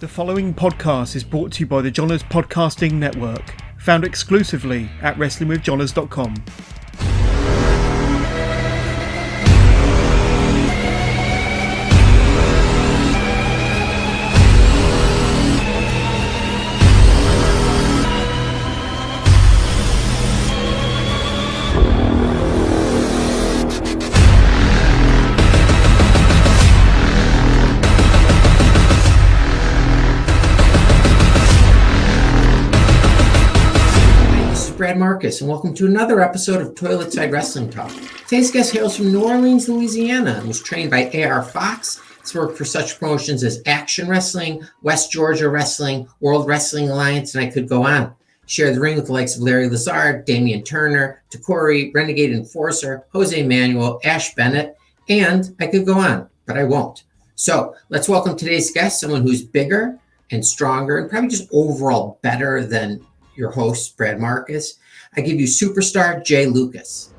The following podcast is brought to you by the Johners Podcasting Network, found exclusively at wrestlingwithjohners.com. Brad Marcus, and welcome to another episode of Toilet Side Wrestling Talk. Today's guest hails from New Orleans, Louisiana, and was trained by A.R. Fox. He's worked for such promotions as Action Wrestling, West Georgia Wrestling, World Wrestling Alliance, and I could go on. Shared the ring with the likes of Larry Lazard, Damian Turner, Takori, Renegade Enforcer, Jose Manuel, Ash Bennett, and I could go on, but I won't. So let's welcome today's guest, someone who's bigger and stronger and probably just overall better than your host, Brad Marcus. I give you superstar Jay Lucas.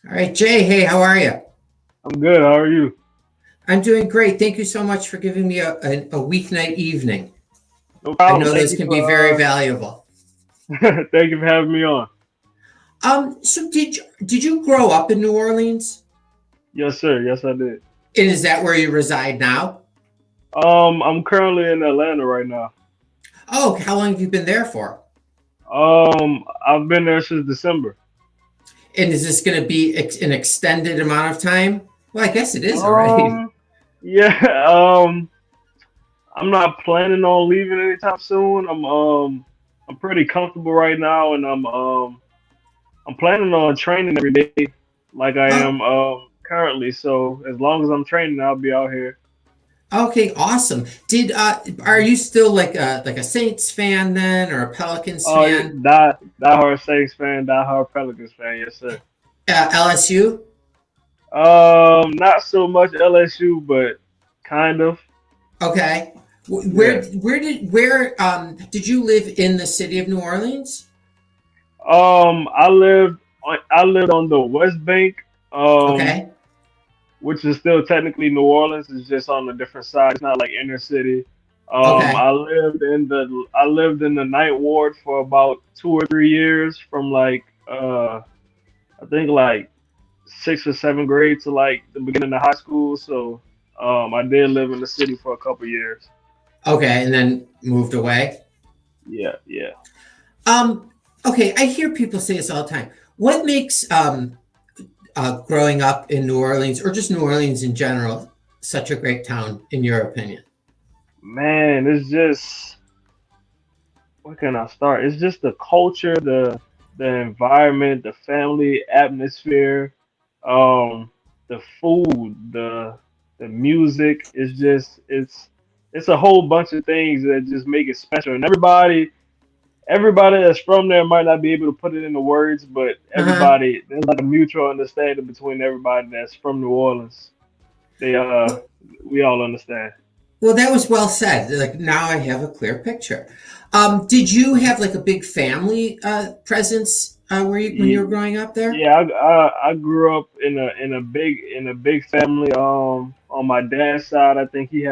All right, Jay, hey, how are you? I'm good. How are you? I'm doing great. Thank you so much for giving me a weeknight evening. No problem. I know those can be very valuable. Thank you for having me on. So did you grow up in New Orleans? Yes, sir. Yes, I did. And is that where you reside now? I'm currently in Atlanta right now. Oh, how long have you been there for? I've been there since December. And is this going to be an extended amount of time? Well, I guess it is already. Yeah. I'm not planning on leaving anytime soon. I'm pretty comfortable right now, and I'm planning on training every day, like I am currently. So as long as I'm training, I'll be out here. Okay, awesome. Are you still like a Saints fan then, or a Pelicans fan? Die-hard Saints fan, die-hard Pelicans fan, yes sir. LSU? Not so much LSU, but kind of. Okay. Where did you live in the city of New Orleans? I lived on the West Bank. Okay. Which is still technically New Orleans. It's just on a different side. It's not like inner city. Okay. I lived in the Ninth Ward for about 2 or 3 years, from I think like 6th or 7th grade to like the beginning of high school. So I did live in the city for a couple years. Okay, and then moved away. Yeah. Okay, I hear people say this all the time. What makes growing up in New Orleans, or just New Orleans in general, such a great town, in your opinion? Man, it's just, where can I start? It's just the culture, the environment, the family atmosphere, the food, the music. It's a whole bunch of things that just make it special. And everybody that's from there might not be able to put it into words, but there's like a mutual understanding between everybody that's from New Orleans. We all understand. Well, that was well said. Like, now I have a clear picture. Did you have like a big family presence when you were growing up there? Yeah, I grew up in a big family. On my dad's side, I think it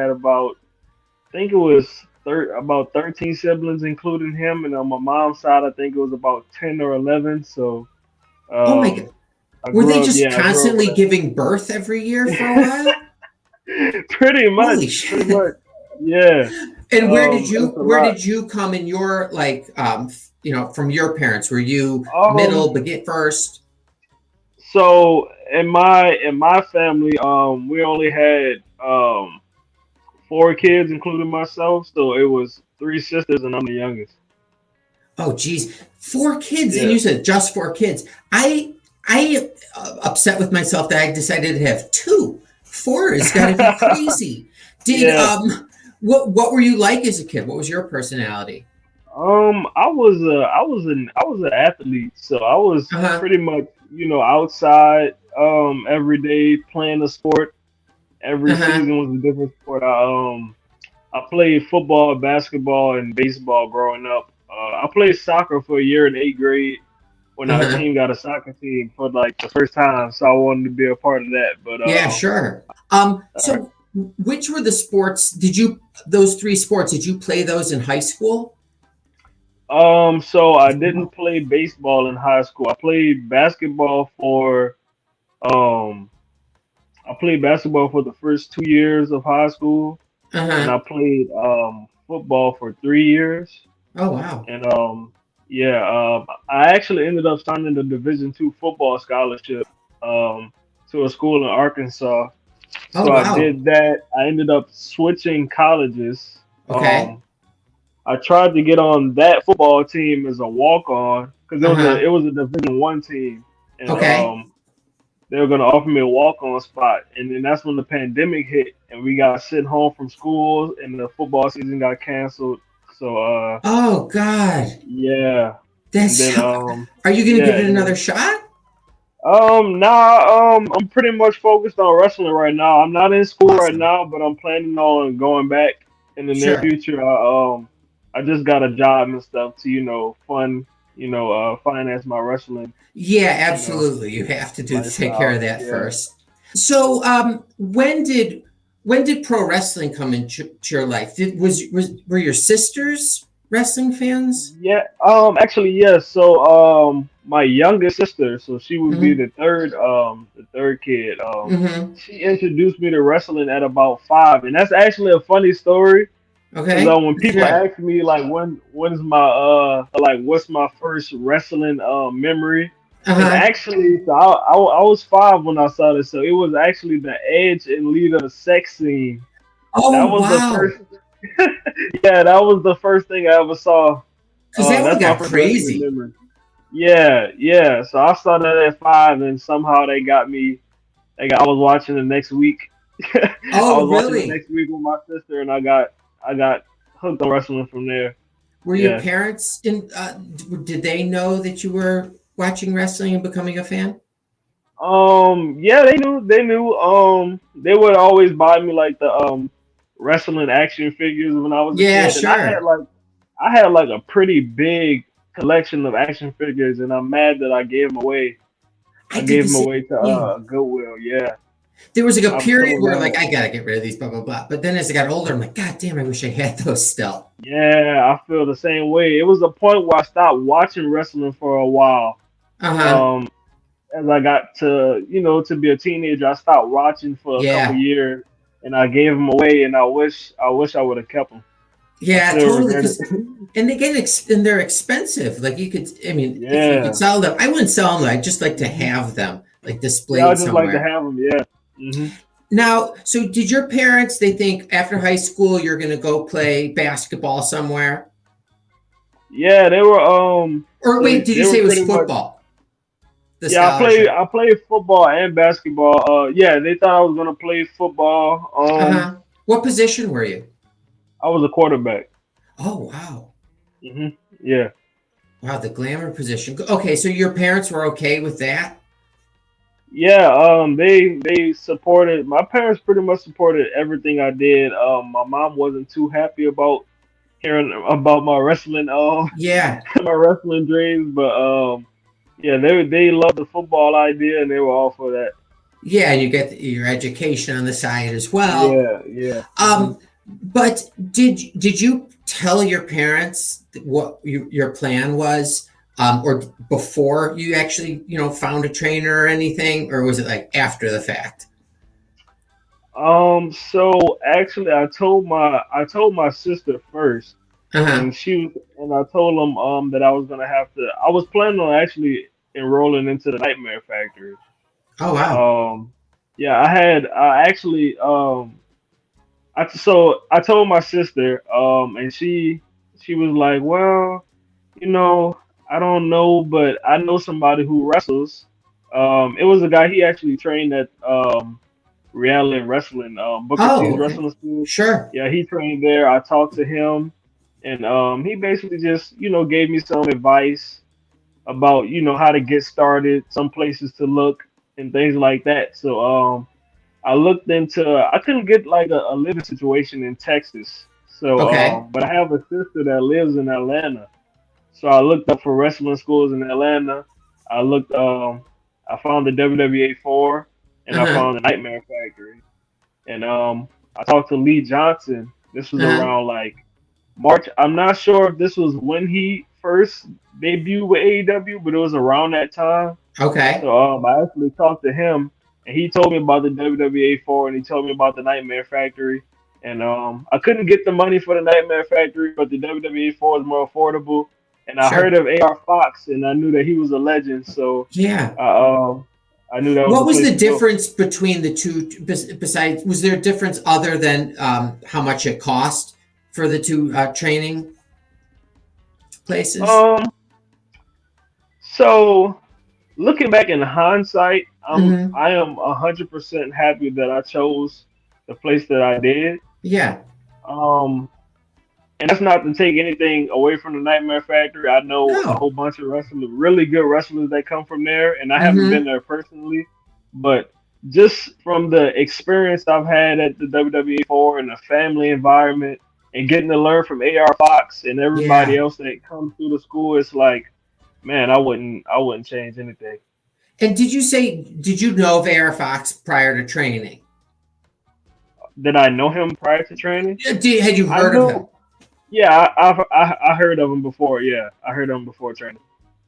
was about 13 siblings, including him, and on my mom's side, I think it was about 10 or 11. So Oh my God. um, Were they just I grew up with constantly giving birth every year for a while? that. Pretty Holy much, pretty shit. much. Yeah. And It's a where lot. did you come in your like from your parents? Were you Um, middle, begin first? so in my family, we only had four kids, including myself. So it was three sisters, and I'm the youngest. Oh geez. Four kids, and Yeah. you said just four kids. I upset with myself that I decided to have two. Four has got to be crazy. Did Yeah. what were you like as a kid? What was your personality? I was an athlete, so I was Uh-huh. pretty much, outside every day playing a sport. Every Uh-huh. season was a different sport. I played football, basketball, and baseball growing up. I played soccer for a year in eighth grade when our Uh-huh. team got a soccer team for like the first time, so I wanted to be a part of that. But Yeah, sure. uh, So which were the sports? Those three sports, did you play those in high school? so I didn't play baseball in high school. Um I played basketball for the first 2 years of high school, and Uh-huh. I played football for 3 years. Oh wow. And yeah, I actually ended up signing a Division II football scholarship um, to a school in Arkansas. Oh So I wow. did that. I ended up switching colleges. Okay. I tried to get on that football team as a walk on because Uh-huh. it was a Division I team, and Okay. they were gonna offer me a walk on spot. And then that's when the pandemic hit, and we got sent home from school, and the football season got canceled. So Oh God. yeah, and That's then are you gonna yeah, give it and another then shot? nah, I'm pretty much focused on wrestling right now. I'm not in school right Awesome. now, but I'm planning on going back in the near Sure. future. I just got a job and stuff to finance my wrestling Yeah, you know absolutely. You have to take care of lifestyle. that Yeah. first. So, when did pro wrestling come into your life? Were your sisters wrestling fans? Yeah, actually, yes. So, my youngest sister, so she would be Mm-hmm. the third kid. Mm-hmm. She introduced me to wrestling at about 5, and that's actually a funny story. Because Okay. when Let's people hear it. ask me like when's my what's my first wrestling memory, it's Uh-huh. actually I was 5 when I saw this, so it was actually the Edge and Lita sex scene. That Oh was the wow. first. Yeah, that was the first thing I ever saw. Because that one That's my got first wrestling crazy. memory. Yeah, yeah. So I saw that at 5, and somehow they got me. I was watching the next week. I Oh was watching the really? next week with my sister, and I got hooked on wrestling from there. Were your Yeah. parents in? Did they know that you were watching wrestling and becoming a fan? Yeah, they knew. They knew. They would always buy me like the wrestling action figures when I was a Yeah, kid, and sure. I had like a pretty big collection of action figures, and I'm mad that I gave them away. I I did gave the them same away to thing. Goodwill. Yeah, There was like a I'm period so where like mad. I gotta get rid of these, blah blah blah. But then as I got older, I'm like, God damn, I wish I had those still. Yeah, I feel the same way. It was a point where I stopped watching wrestling for a while. Uh huh. Um, as I got to be a teenager, I stopped watching for a couple Yeah. years, and I gave them away. And I wish I would have kept them. I Yeah, still totally. regret it. Because and and they're expensive. Like you could, I mean, if you could Yeah, sell them, I wouldn't sell them. I'd just like to hmm have them like yeah. I displayed just like to somewhere. have them. Yeah. Now, so did your parents? They think after high school you're gonna go play basketball somewhere, Yeah, they were or so wait, did you they say were it was pretty much. football? The Yeah, scholarship. I played football and basketball. Yeah, they thought I was gonna play football. Uh huh. What position were you? I was a quarterback. Oh wow. Yeah. Wow, the glamour position. Okay, so your parents were okay with that? Yeah, they supported my parents pretty much supported everything I did. My mom wasn't too happy about hearing about my wrestling Yeah. my wrestling dreams, but yeah, they loved the football idea and they were all for that. Yeah, and you get your education on the side as well. Yeah, yeah. Um, But did you tell your parents what your plan was, or before you actually found a trainer or anything, or was it like after the fact? So actually, I told my sister first, Uh huh. and I told them that I was gonna have to. I was planning on actually enrolling into the Nightmare Factory. Oh wow. Um, yeah, I actually I told my sister, and she was like, well, you know, I don't know, but I know somebody who wrestles. It was a guy he actually trained at reality wrestling, Booker T's Oh okay. wrestling school. Sure. Yeah, he trained there. I talked to him, and he basically just gave me some advice about how to get started, some places to look, and things like that. So I looked into. I couldn't get like a living situation in Texas. So Okay. but I have a sister that lives in Atlanta. So I looked up for wrestling schools in Atlanta. I looked. I found the WWA 4, Uh and I huh. found the Nightmare Factory. And I talked to Lee Johnson. This was Uh huh. around like March. I'm not sure if this was when he first debuted with AEW, but it was around that time. Okay. So I actually talked to him, and he told me about the WWA 4, and he told me about the Nightmare Factory. And I couldn't get the money for the Nightmare Factory, but the WWE 4 is more affordable. And I heard Sure. of AR Fox, and I knew that he was a legend, so Yeah. uh, I knew that was What the was place the to go. difference between the two? Besides, was there a difference other than how much it cost for the two training places? Um, so looking back in hindsight, Mm-hmm. I am 100% happy that I chose the place that I did. Yeah. Um, and that's not to take anything away from the Nightmare Factory. I know a No. whole bunch of wrestlers, really good wrestlers that come from there, and I haven't been Mm-hmm. there personally, but just from the experience I've had at the WWE 4 and the family environment and getting to learn from AR Fox and everybody Yeah. else that comes through the school, it's like, man, I wouldn't change anything. And did you know of AR Fox prior to training? Did I know him prior to training? Had you I heard of him? knew, yeah, I heard of him before. Yeah, I heard of him before training.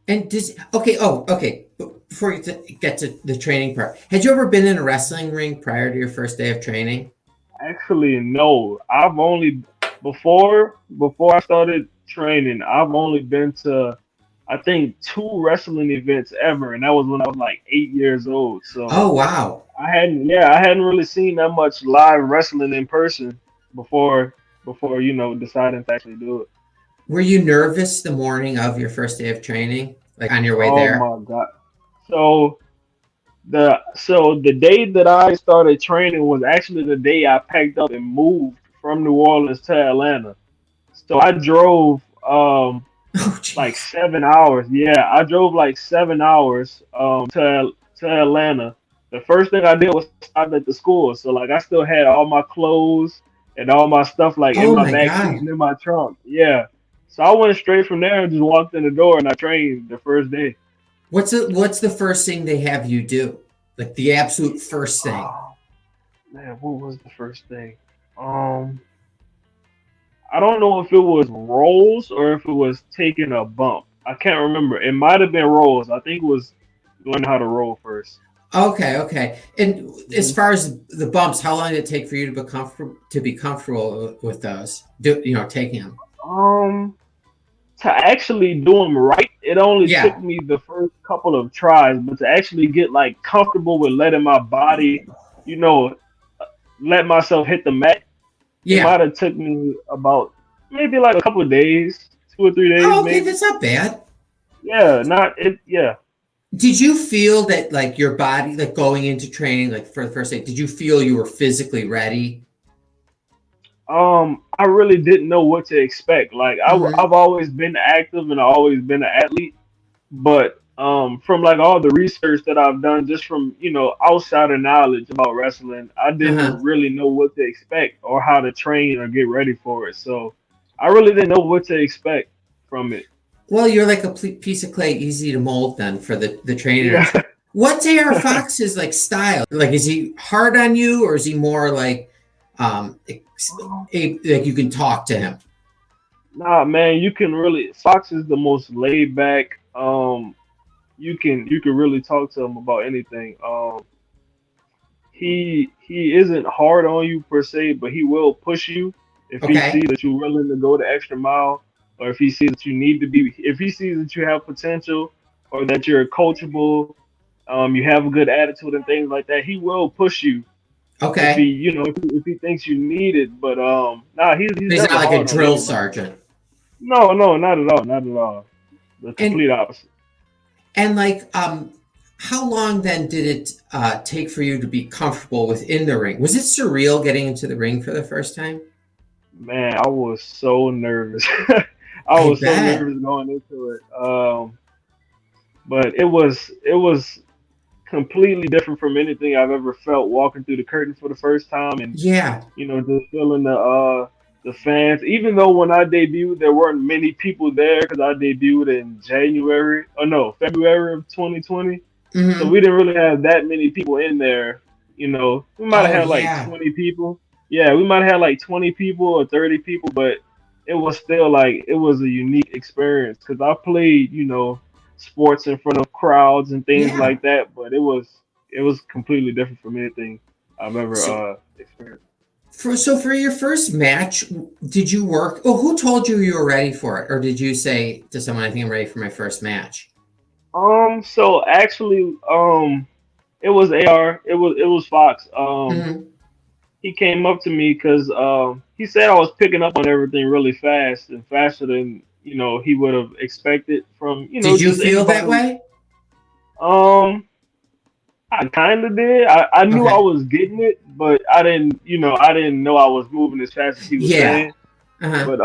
And okay, oh, okay. Before you get to the training part, had you ever been in a wrestling ring prior to your first day of training? Actually, no. I've only before I started training, I've only been to I think two wrestling events ever, and that was when I was like 8 years old. So Oh, wow. I hadn't really seen that much live wrestling in person before deciding to actually do it. Were you nervous the morning of your first day of training, like on your way Oh there? my God. So the day that I started training was actually the day I packed up and moved from New Orleans to Atlanta. So I drove Oh, like jeez. 7 hours. Yeah, I drove like 7 hours to Atlanta. The first thing I did was stop at the school. So like I still had all my clothes and all my stuff like in Oh my my back seat God. and in my trunk. Yeah. So I went straight from there and just walked in the door and I trained the first day. What's the first thing they have you do? Like the absolute first thing. Oh man, what was the first thing? Um I don't know if it was rolls or if it was taking a bump. I can't remember. It might have been rolls. I think it was learning how to roll first. Okay, okay. And as Mhm. far as the bumps, how long did it take for you to be comfortable with those? Taking them. Um, to actually do them right, it only took Yeah, me the first couple of tries, but to actually get like comfortable with letting my body, you know, let myself hit the mat, it yeah. might have took me about maybe like a couple of days, 2 or 3 days, Oh, okay, maybe. that's not bad. Yeah, not it. Yeah. Did you feel that like your body, like going into training, like for the first day, did you feel you were physically ready? I really didn't know what to expect. Like Mm-hmm. I've always been active and I've always been an athlete, but from like all the research that I've done, just from outsider knowledge about wrestling, I Uh-huh. didn't really know what to expect or how to train or get ready for it. So I really didn't know what to expect from it. Well, you're like a piece of clay, easy to mold then for the trainer. Yeah. What's AR Fox's like style? Like, is he hard on you, or is he more like like you can talk to him? Nah, man, you can really. Fox is the most laid back. You can really talk to him about anything. He isn't hard on you per se, but he will push you if he Okay. sees that you're willing to go the extra mile, or if he sees that you need to be. If he sees that you have potential, or that you're coachable, you have a good attitude and things like that. He will push you if he, Okay. if he thinks you need it. But nah, he's He's not never like a hard on drill anybody. sergeant. No, no, not at all, not at all. The And complete opposite. and like how long then did it take for you to be comfortable within the ring? Was it surreal getting into the ring for the first time? Man, I was so nervous. I I was so bet. nervous going into it. But it was completely different from anything I've ever felt walking through the curtain for the first time, and Yeah. just feeling the fans. Even though when I debuted, there weren't many people there because I debuted in January, or no, February of 2020. So Mm-hmm. we didn't really have that many people in there. We might have Oh had like yeah. 20 people. Yeah, we might have had like 20 people or 30 people, but it was still like it was a unique experience because I played, sports in front of crowds and things Yeah. like that, but it was completely different from anything I've ever So experienced. for your first match, did you work? Oh, who told you you were ready for it, or did you say to someone, "I think I'm ready for my first match"? So actually, it was AR. It was Fox. Mm-hmm. He came up to me because he said I was picking up on everything really fast and faster than he would have expected from Did you just feel that anybody. way? Um, I kind of did. I knew I Okay. was getting it, but I didn't know I was moving as fast as he was Yeah. saying. Uh huh. But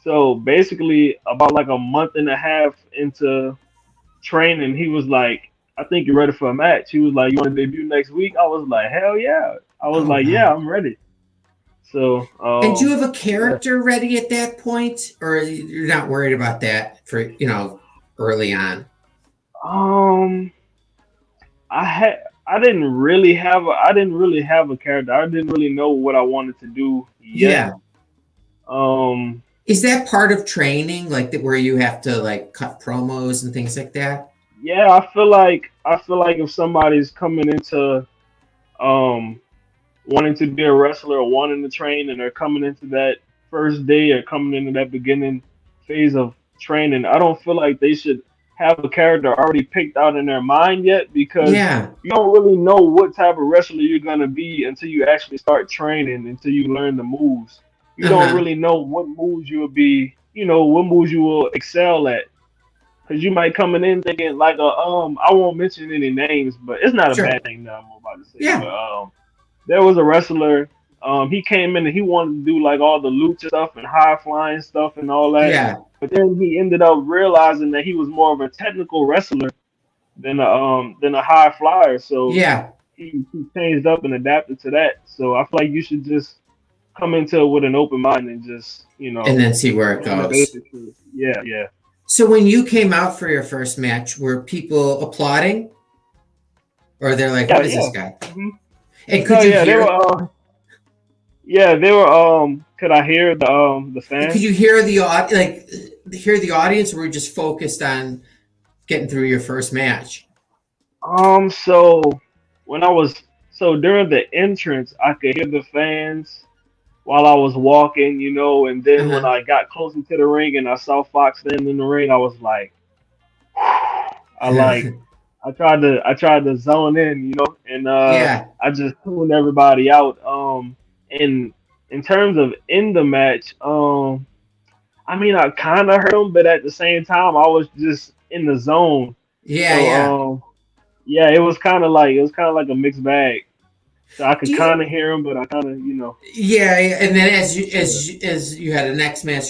so basically, about like a month and a half into training, he was like, "I think you're ready for a match." He was like, "You want to debut next week?" I was like, "Hell yeah!" I was Oh like, "Yeah, wow. I'm ready." So And do you have a yeah. character ready at that point, or you're not worried about that for early on? Um, I didn't really have a character. I didn't really know what I wanted to do yet. Yeah. Um, Is that part of training, like that, where you have to like cut promos and things like that? yeah, I feel like if somebody's coming into um wanting to be a wrestler or wanting to train, and they're coming into that first day or coming into that beginning phase of training, I don't feel like they should have a character already picked out in their mind yet, because Yeah. you don't really know what type of wrestler you're gonna be until you actually start training, until you learn the moves. You Uh don't huh. really know what moves you will be, what moves you will excel at. Cause you might coming in thinking like I won't mention any names, but it's not a Sure. bad thing that I'm about to say. But Yeah. there was a wrestler. He came in and he wanted to do like all the lucha stuff and high flying stuff and all that. Yeah. But then he ended up realizing that he was more of a technical wrestler than a high flyer. So Yeah. he changed up and adapted to that. So I feel like you should just come into it with an open mind and just And then see where it learn the goes. basics. Yeah, yeah. So when you came out for your first match, were people applauding, or they're like, Yeah, "What is this yeah. guy?" hmm And No, could you yeah, they were. hear? Yeah, they were. Could I hear the Could fans? you hear hear the audience, or were you just focused on getting through your first match? So when I was so during the entrance, I could hear the fans while I was walking, and Uh then when huh. I got closer to the ring and I saw Fox standing in the ring, I was like, I like, I tried to zone in, and Yeah. I just tuned everybody out. And in terms of in the match, I mean, I kind of heard them, but at the same time, I was just in the zone. Yeah. So, Yeah. yeah, it was kind of like a mixed bag. So I Do could you? kind of hear them, but I kind of, Yeah, yeah, and then yeah, as you had a next match,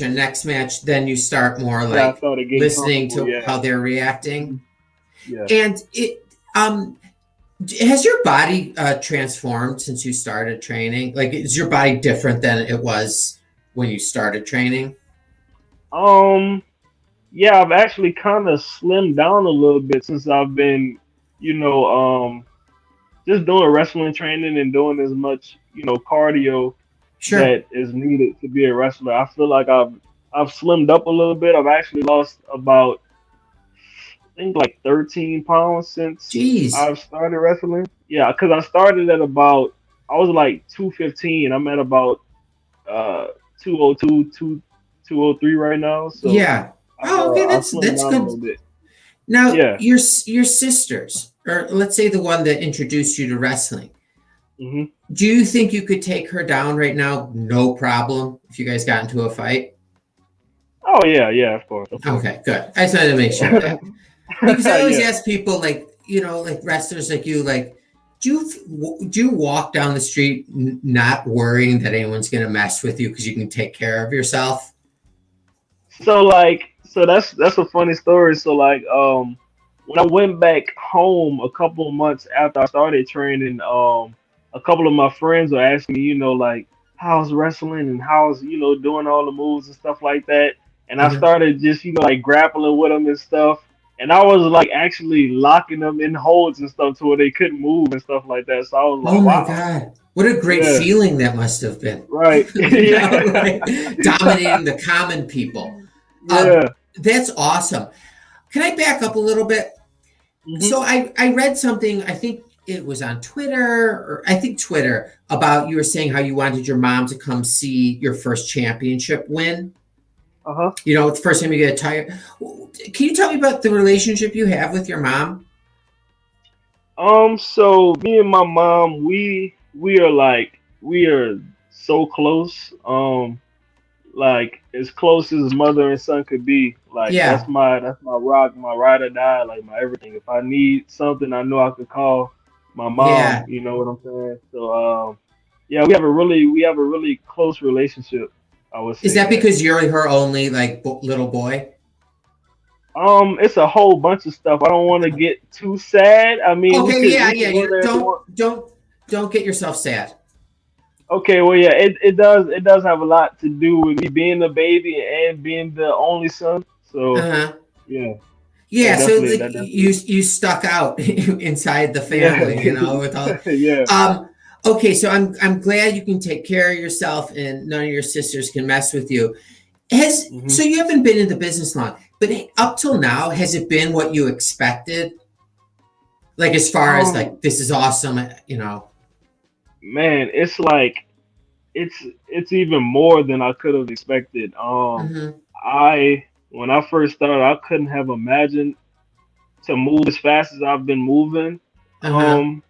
then you start more yeah, I like started getting listening comfortable. to Yeah, how they're reacting. hmm yeah. And it has your body transformed since you started training? Like, is your body different than it was when you started training? Um, yeah, I've actually kind of slimmed down a little bit since I've been, you know, um, just doing wrestling training and doing as much, cardio Sure. that is needed to be a wrestler. I feel like I've slimmed up a little bit. I've actually lost about I think like 13 pounds since Jeez. I've started wrestling. Yeah, because I started at about I was like 215. I'm at about 202, 203 right now. So Yeah. Oh, okay. I've That's slimmed that's down a good. little bit. Now, Yeah. your sisters, or let's say the one that introduced you to wrestling, Hmm. do you think you could take her down right now? No problem. If you guys got into a fight. Oh yeah, yeah, of course, of course. Okay, good. I just wanted to make sure of that. Because I always Yeah. ask people, like, like wrestlers like you, like, do you walk down the street not worrying that anyone's gonna mess with you because you can take care of yourself? So that's a funny story. So when I went back home a couple of months after I started training, a couple of my friends were asking me, like how's wrestling and how's doing all the moves and stuff like that. And I Uh-huh. started just like grappling with them and stuff. And I was like actually locking them in holds and stuff to where they couldn't move and stuff like that. So I was Oh like, my wow, God. What a great yeah, feeling that must have been. right, yeah, Like dominating the common people. yeah. That's awesome. Can I back up a little bit? Hmm. So I read something, I think it was on Twitter, or I think Twitter, about you were saying how you wanted your mom to come see your first championship win. Uh-huh. It's the first time you get a tire. Can you tell me about the relationship you have with your mom? So me and my mom, we are so close. Like as close as mother and son could be. Like Yeah, that's my rock, my ride or die, like my everything. If I need something, I know I could call my mom. yeah. You know what I'm saying? So yeah, we have a really close relationship. I would Is say that that. because you're her only like little boy? It's a whole bunch of stuff. I don't want to get too sad. I mean, Okay, yeah, we yeah. could go there if you want. Don't get yourself sad. Okay, well, yeah, it does have a lot to do with me being a baby and being the only son. So Uh-huh. yeah, Yeah, so like that definitely, you stuck out inside the yeah, family, with all. yeah. Um, okay, so I'm glad you can take care of yourself and none of your sisters can mess with you. Has Hmm. so you haven't been in the business long, but up till now, has it been what you expected? Like as far as Um, like this is awesome, man, it's like it's even more than I could have expected. Mm-hmm, I when I first started, I couldn't have imagined to move as fast as I've been moving. uh-huh. Um,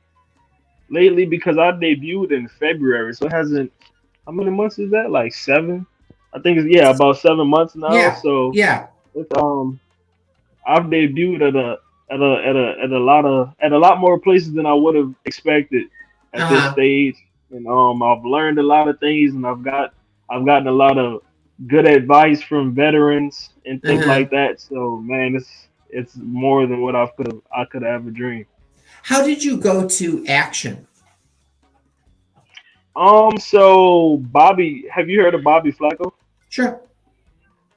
lately because I debuted in February, so it hasn't. How many months is that? Like seven? I think it's yeah, about 7 months now. Yeah, So yeah, it's I've debuted at a lot more places than I would have expected at this uh-huh. stage. And I've learned a lot of things and I've gotten a lot of good advice from veterans and things Uh-huh. like that. So man, it's more than what I could have ever dreamed. How did you go to action? So Bobby, have you heard of Bobby Flacco? Sure.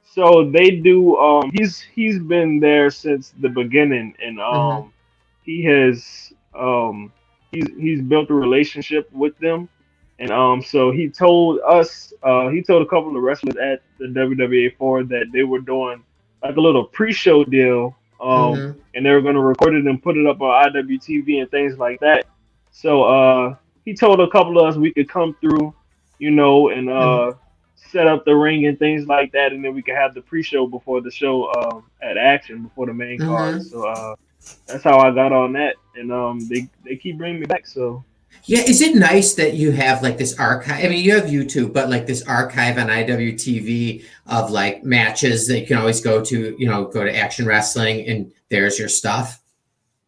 So they do. He's been there since the beginning, and Mm-hmm. he has he's built a relationship with them, and so he told us he told a couple of wrestlers at the WWA 4 that they were doing like a little pre-show deal, Mm-hmm. and they were going to record it and put it up on IWTV and things like that. So he told a couple of us we could come through, and Mm-hmm. set up the ring and things like that, and then we could have the pre-show before the show at Action before the main card. Mm-hmm. So that's how I got on that, and they keep bringing me back. So Yeah, is it nice that you have like this archive? I mean, you have YouTube, but like this archive on IWTV of like matches that you can always go to, go to Action Wrestling and there's your stuff.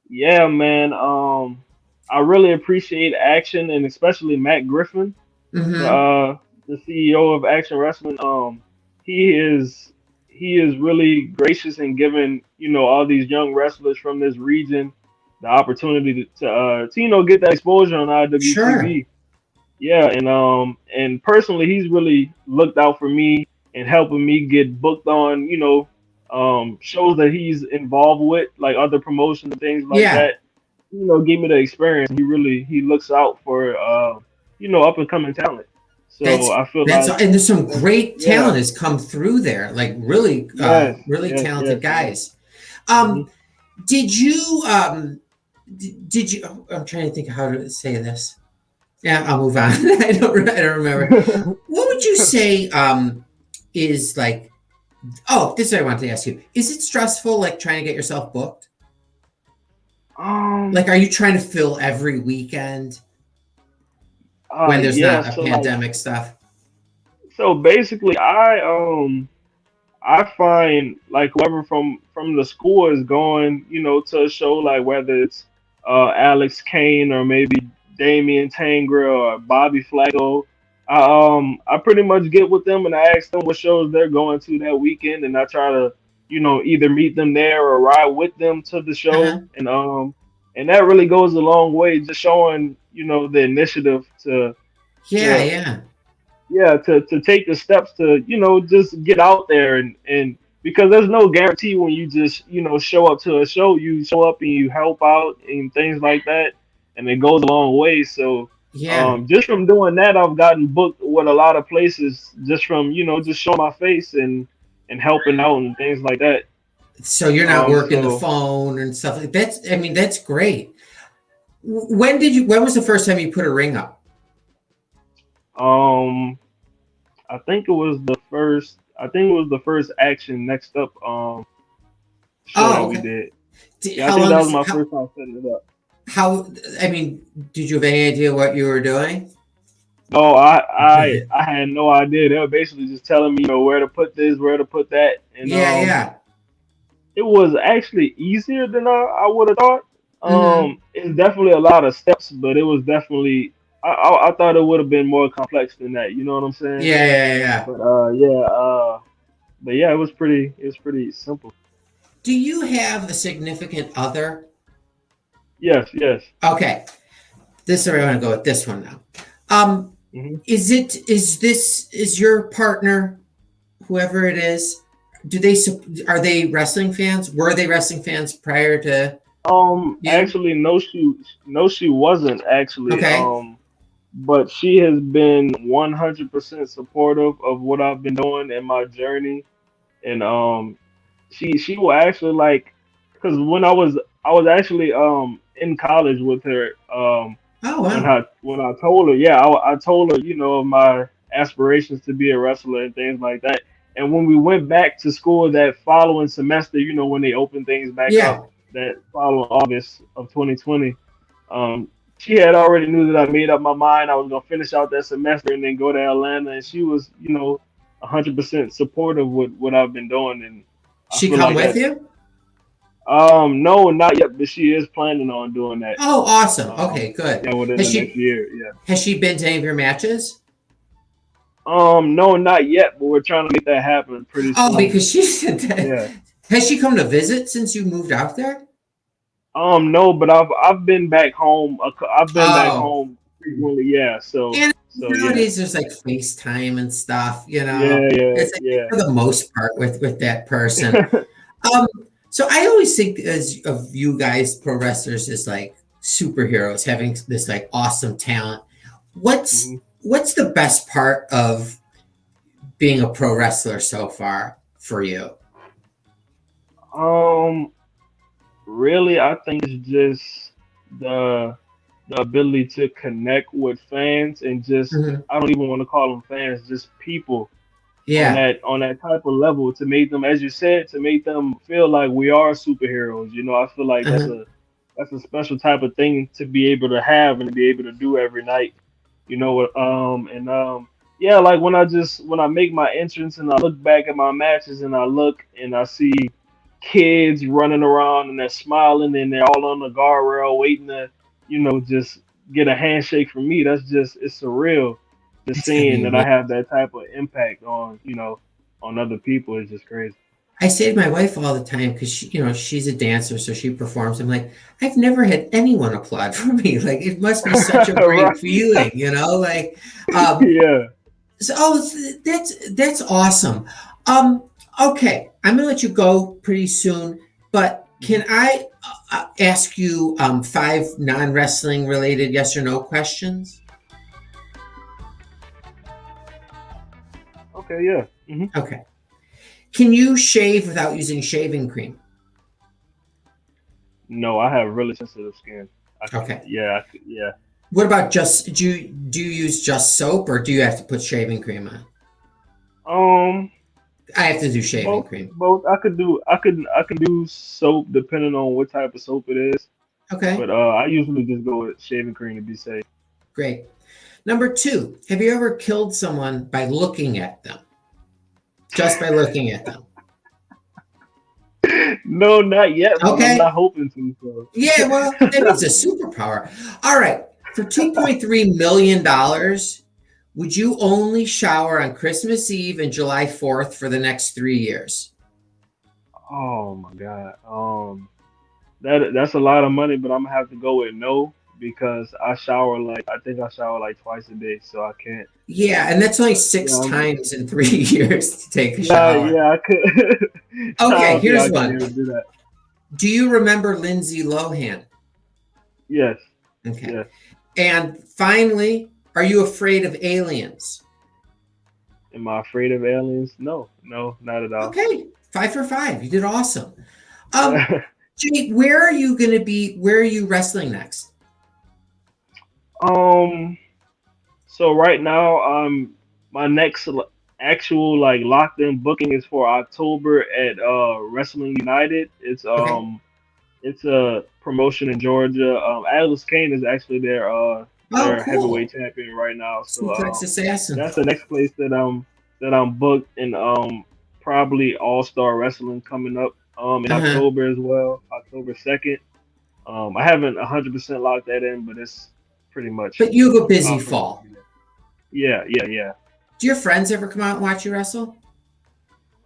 yeah, man, I really appreciate Action and especially Matt Griffin, the Mm-hmm. uh, the CEO of Action Wrestling. He is he is really gracious in giving all these young wrestlers from this region the opportunity to get that exposure on Sure. IWTV. Yeah, and personally, he's really looked out for me and helping me get booked on shows that he's involved with, like other promotions and things like Yeah. that. Give me the experience. He looks out for up and coming talent. So I feel That's like and there's some that's, great yeah, talent has come through there, like really yes, really yes, talented yes, yes. guys. Hmm. Um, did you did you I'm trying to think of how to say this. Yeah, I'll move on. I don't remember. What would you say is like, oh, this is what I wanted to ask you. Is it stressful like trying to get yourself booked? um, Like, are you trying to fill every weekend when there's yeah. not a So like, pandemic stuff? so basically, I find like whoever from the school is going, to a show, like whether it's Alex Kane or maybe Damian Tangra or Bobby Flacco. I pretty much get with them and I ask them what shows they're going to that weekend, and I try to either meet them there or ride with them to the Uh-huh. show, and that really goes a long way, just showing the initiative Yeah, to yeah. yeah, to take the steps to just get out there, and because there's no guarantee when you just show up to a show. You show up and you help out and things like that, and it goes a long way. So Yeah. just from doing that, I've gotten booked with a lot of places just from just showing my face and helping out and things like that. So you're not working the So phone and stuff like that. I mean, that's great. When was the first time you put a ring up? um I think it was the first. I think it was the first Action Next Up show Oh, that we okay. did. Yeah, I How think long that was is my how, first time setting it up. how, I mean, did you have any idea what you were doing? No, I had no idea. They were basically just telling me, where to put this, where to put that, and Yeah, yeah. it was actually easier than I would have thought. Mm-hmm. It's definitely a lot of steps, but it was definitely I thought it would have been more complex than that. You know what I'm saying? Yeah, yeah, yeah. But but yeah, it was pretty simple. Do you have a significant other? Yes, yes. Okay, this is where I want to go with this one now. Um, Hmm. is your partner, whoever it is, are they wrestling fans? Were they wrestling fans prior to you? Actually, no, she wasn't actually. Okay. But she has been 100% supportive of what I've been doing in my journey, and she will actually like, because when I was actually in college with her, Oh when wow. I told her, yeah, I told her, of my aspirations to be a wrestler and things like that. And when we went back to school that following semester, when they opened things back up Yeah. that following August of 2020, um, she had already knew that I made up my mind. I was gonna finish out that semester and then go to Atlanta, and she was, 100% supportive with what I've been doing, and I She feel come like with that's you? no, not yet, but she is planning on doing that. Oh, awesome. Um, Okay, good. yeah, within Has the next she year, yeah. has she been to any of your matches? No, not yet, but we're trying to make that happen pretty Oh, soon. because she said that. Yeah. Has she come to visit since you moved out there? No, but I've been back home. I've been back Oh, home frequently. Yeah. and So yeah. nowadays there's like FaceTime and stuff. Yeah, yeah, It's like yeah. for the most part with that person. Um, so I always think as of you guys, pro wrestlers, as like superheroes having this like awesome talent. What's Mhm. what's the best part of being a pro wrestler so far for you? Um, Really, I think it's just the the ability to connect with fans and just Mhm. I don't even want to call them fans, just people Yeah. on that type of level to make them, as you said, to make them feel like we are superheroes. I feel like Uh-huh. that's a special type of thing to be able to have and to be able to do every night. And yeah, like when I make my entrance and I look back at my matches and I look and I see kids running around and they're smiling and they're all on the guardrail waiting to, just get a handshake from me. That's just it's surreal. Just That's gonna seeing be that I amazing. have that type of impact on other people is just crazy. I say to my wife all the time because she's a dancer, so she performs. I'm like, I've never had anyone applaud for me. Like, it must be such a Right. great feeling, like. Um, Yeah. so, that's awesome. Um, okay, I'm gonna let you go pretty soon, but can I ask you five non wrestling related yes or no questions? Okay, yeah. Okay. Can you shave without using shaving cream? No, I have really sensitive skin. Okay. Yeah. What about just do you use just soap or do you have to put shaving cream on? Um, I have to do shaving both, cream. both. I can do soap depending on what type of soap it is. Okay, But I usually just go with shaving cream to be safe. great. Number two, have you ever killed someone by looking at them? Just by looking at them. No, not yet, but I'm Okay. not hoping to. Yeah, well, So. that means a superpower. All right. For $2.3 million, would you only shower on Christmas Eve and July 4th for the next 3 years? Oh my God. That's a lot of money, but I'm gonna have to go with no because I think I shower like twice a day, so I can't. Yeah, and that's only Yeah, six times in 3 years to take a shower. yeah, I could. I Okay, don't think here's I could be one. able to do that. Do you remember Lindsay Lohan? Yes, Okay. yes. And finally, are you afraid of aliens? Am I afraid of aliens? No, no, not at all. Okay, 5 for 5. You did awesome. Um, Jake, where are you going to be? Where are you wrestling next? um. So right now, my next actual like locked in booking is for October at Wrestling United. Okay. It's a promotion in Georgia. Atlas Kane is actually Oh, their heavyweight cool. champion right now. So Suplex assassin. that's the next place that I'm booked, and probably All Star Wrestling coming up in Uh-huh. October as well, October 2nd. I haven't 100% locked that in, but it's pretty much But you have a busy confident. fall. Yeah. Do your friends ever come out and watch you wrestle?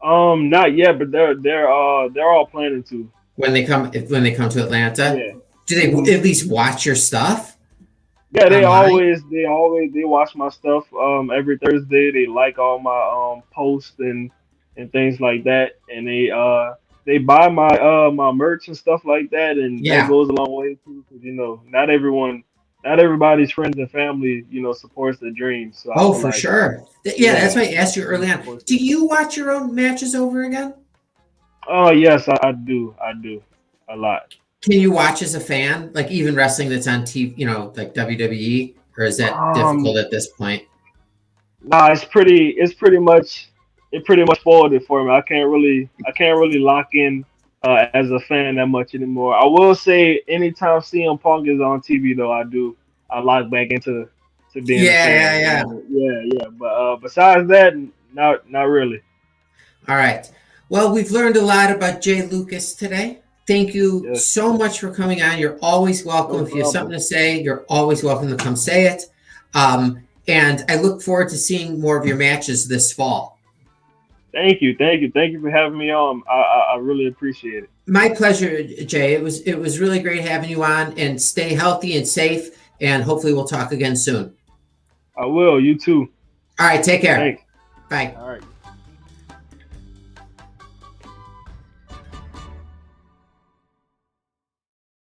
Not yet, but they're all planning to. When they come to Atlanta? Yeah. Do they hmm at least watch your stuff Yeah, online? they watch my stuff every Thursday. They like all my posts and things like that, and they buy my merch and stuff like that, and that Yeah. goes a long way too. Because not everybody's friends and family, supports their dreams. So I Oh, feel for like sure. Yeah, that's yeah, why I asked you everyone early on. supports Do them. you watch your own matches over again? Oh yes, I do. I do a lot. Can you watch as a fan, like even wrestling that's on TV, like WWE, or is that difficult Um, at this point? Nah, it pretty much spoiled it for me. I can't really lock in as a fan that much anymore. I will say anytime CM Punk is on TV though, I lock back into to being a Yeah, fan yeah, again. yeah. But yeah. But besides that, not really. All right. Well, we've learned a lot about Jay Lucas today. Thank you Yes, so much for coming on. You're always no welcome. If you have something problem. to say, you're always welcome to come say it. And I look forward to seeing more of your matches this fall. Thank you for having me on. I really appreciate it. My pleasure, Jay. It was really great having you on. And stay healthy and safe. And hopefully, we'll talk again soon. I will. You too. All right. Take care. Thanks. Bye. All right.